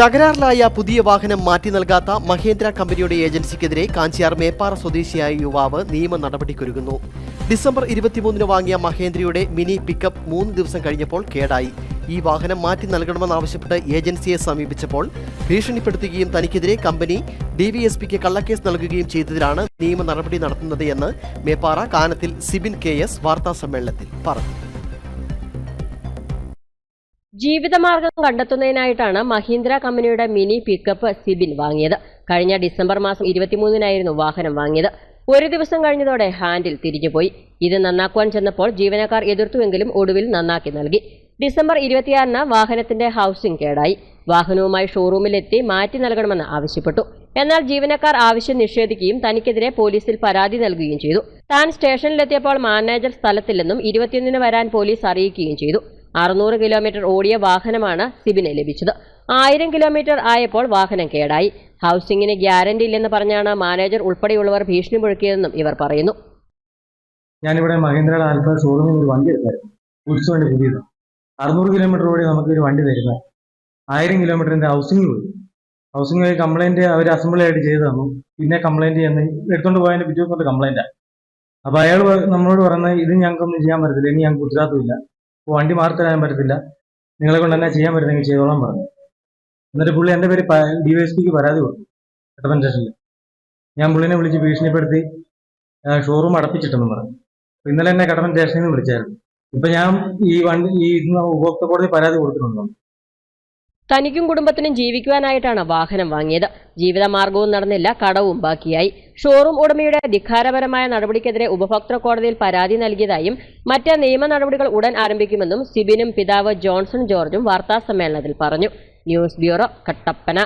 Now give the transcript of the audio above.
തകരാറിലായ പുതിയ വാഹനം മാറ്റി നൽകാത്ത മഹേന്ദ്ര കമ്പനിയുടെ ഏജൻസിക്കെതിരെ കാഞ്ചിയാർ മേപ്പാറ സ്വദേശിയായ യുവാവ് നിയമ നടപടിക്കൊരുങ്ങുന്നു. ഡിസംബർ 23 വാങ്ങിയ മഹേന്ദ്രയുടെ മിനി പിക്കപ്പ് 3 ദിവസം കഴിഞ്ഞപ്പോൾ കേടായി. ഈ വാഹനം മാറ്റി നൽകണമെന്നാവശ്യപ്പെട്ട് ഏജൻസിയെ സമീപിച്ചപ്പോൾ ഭീഷണിപ്പെടുത്തുകയും തനിക്കെതിരെ കമ്പനി ഡിവിഎസ്പിക്ക് കള്ളക്കേസ് നൽകുകയും ചെയ്തതിലാണ് നിയമ നടപടി നടത്തുന്നത് എന്ന് മേപ്പാറ കാനത്തിൽ സിബിൻ KS വാർത്താസമ്മേളനത്തിൽ പറഞ്ഞു. ജീവിതമാർഗം കണ്ടെത്തുന്നതിനായിട്ടാണ് മഹീന്ദ്ര കമ്പനിയുടെ മിനി പിക്കപ്പ് സിബിൻ വാങ്ങിയത്. കഴിഞ്ഞ ഡിസംബർ മാസം 23-നായിരുന്നു വാഹനം വാങ്ങിയത്. ഒരു ദിവസം കഴിഞ്ഞതോടെ ഹാൻഡിൽ തിരിഞ്ഞുപോയി. ഇത് നന്നാക്കുവാൻ ചെന്നപ്പോൾ ജീവനക്കാർ എതിർത്തുവെങ്കിലും ഒടുവിൽ നന്നാക്കി നൽകി. ഡിസംബർ 26-ന് വാഹനത്തിന്റെ ഹൗസിംഗ് കേടായി. വാഹനവുമായി ഷോറൂമിലെത്തി മാറ്റി നൽകണമെന്ന് ആവശ്യപ്പെട്ടു. എന്നാൽ ജീവനക്കാർ ആവശ്യം നിഷേധിക്കുകയും തനിക്കെതിരെ പോലീസിൽ പരാതി നൽകുകയും ചെയ്തു. താൻ സ്റ്റേഷനിലെത്തിയപ്പോൾ മാനേജർ സ്ഥലത്തില്ലെന്നും 21-ന് വരാൻ പോലീസ് അറിയിക്കുകയും ചെയ്തു. 600 കിലോമീറ്റർ ഓടിയ വാഹനമാണ് സിബിന് ലഭിച്ചത്. 1000 കിലോമീറ്റർ ആയപ്പോൾ വാഹനം കേടായി. ഹൗസിംഗിന് ഗ്യാരണ്ടി ഇല്ലെന്ന് പറഞ്ഞാണ് മാനേജർ ഉൾപ്പെടെയുള്ളവർ ഭീഷണി മുഴക്കിയതെന്നും ഇവർ പറയുന്നു. ഞാനിവിടെ മഹീന്ദ്രയുടെ ആൽഫ ഷോറൂമിൽ ഒരു വണ്ടി എടുത്തായിരുന്നു. ഗുഡ്സ് വണ്ടി പുതിയത് 600 കിലോമീറ്റർ ഓടി നമുക്കൊരു വണ്ടി തരുന്നത്. 1000 കിലോമീറ്ററിന്റെ ഹൗസിംഗ് പോയി. ഹൗസിംഗ് പോയി കംപ്ലൈന്റ് അവർ അസംബ്ലി ആയിട്ട് ചെയ്തു തന്നു. പിന്നെ കംപ്ലൈന്റ് ചെയ്യുന്ന എടുത്തോണ്ട് പോയതിന്റെ പിറ്റേ ദിവസം കംപ്ലൈന്റ് ആയി. അപ്പൊ അയാൾ നമ്മളോട് പറയുന്നത് ഇത് ഞങ്ങൾക്കൊന്നും ചെയ്യാൻ പറ്റത്തില്ല, ഇനി ഞങ്ങൾക്ക് ഉത്തരവാദിത്തമില്ല, വണ്ടി മാറി തരാൻ പറ്റത്തില്ല, നിങ്ങളെ കൊണ്ട് തന്നെ ചെയ്യാൻ പറ്റുന്നെങ്കിൽ ചെയ്തോളാൻ പറഞ്ഞു. എന്നിട്ട് പുള്ളി എൻ്റെ പേര് ഡിവൈഎസ്പിക്ക് പരാതി കൊടുത്തു കട്ടപ്പന സ്റ്റേഷനിൽ. ഞാൻ പുള്ളിനെ വിളിച്ച് ഭീഷണിപ്പെടുത്തി ഷോറൂം അടപ്പിച്ചിട്ടെന്ന് പറഞ്ഞു. ഇന്നലെ എന്നെ കട്ടപ്പന സ്റ്റേഷനിൽ നിന്ന് വിളിച്ചായിരുന്നു. ഇപ്പൊ ഞാൻ ഈ ഉപഭോക്തൃ കോടതി പരാതി കൊടുത്തിട്ടുണ്ടോ. തനിക്കും കുടുംബത്തിനും ജീവിക്കുവാനായിട്ടാണ് വാഹനം വാങ്ങിയത്. ജീവിതമാർഗവും നടന്നില്ല, കടവും ബാക്കിയായി. ഷോറൂം ഉടമയുടെ ധിക്കാരപരമായ നടപടിക്കെതിരെ ഉപഭോക്തൃ കോടതിയിൽ പരാതി നൽകിയതായും മറ്റ് നിയമ നടപടികൾ ഉടൻ ആരംഭിക്കുമെന്നും സിബിനും പിതാവ് ജോൺസൺ ജോർജും വാർത്താസമ്മേളനത്തിൽ പറഞ്ഞു. News bureau, Kattappana.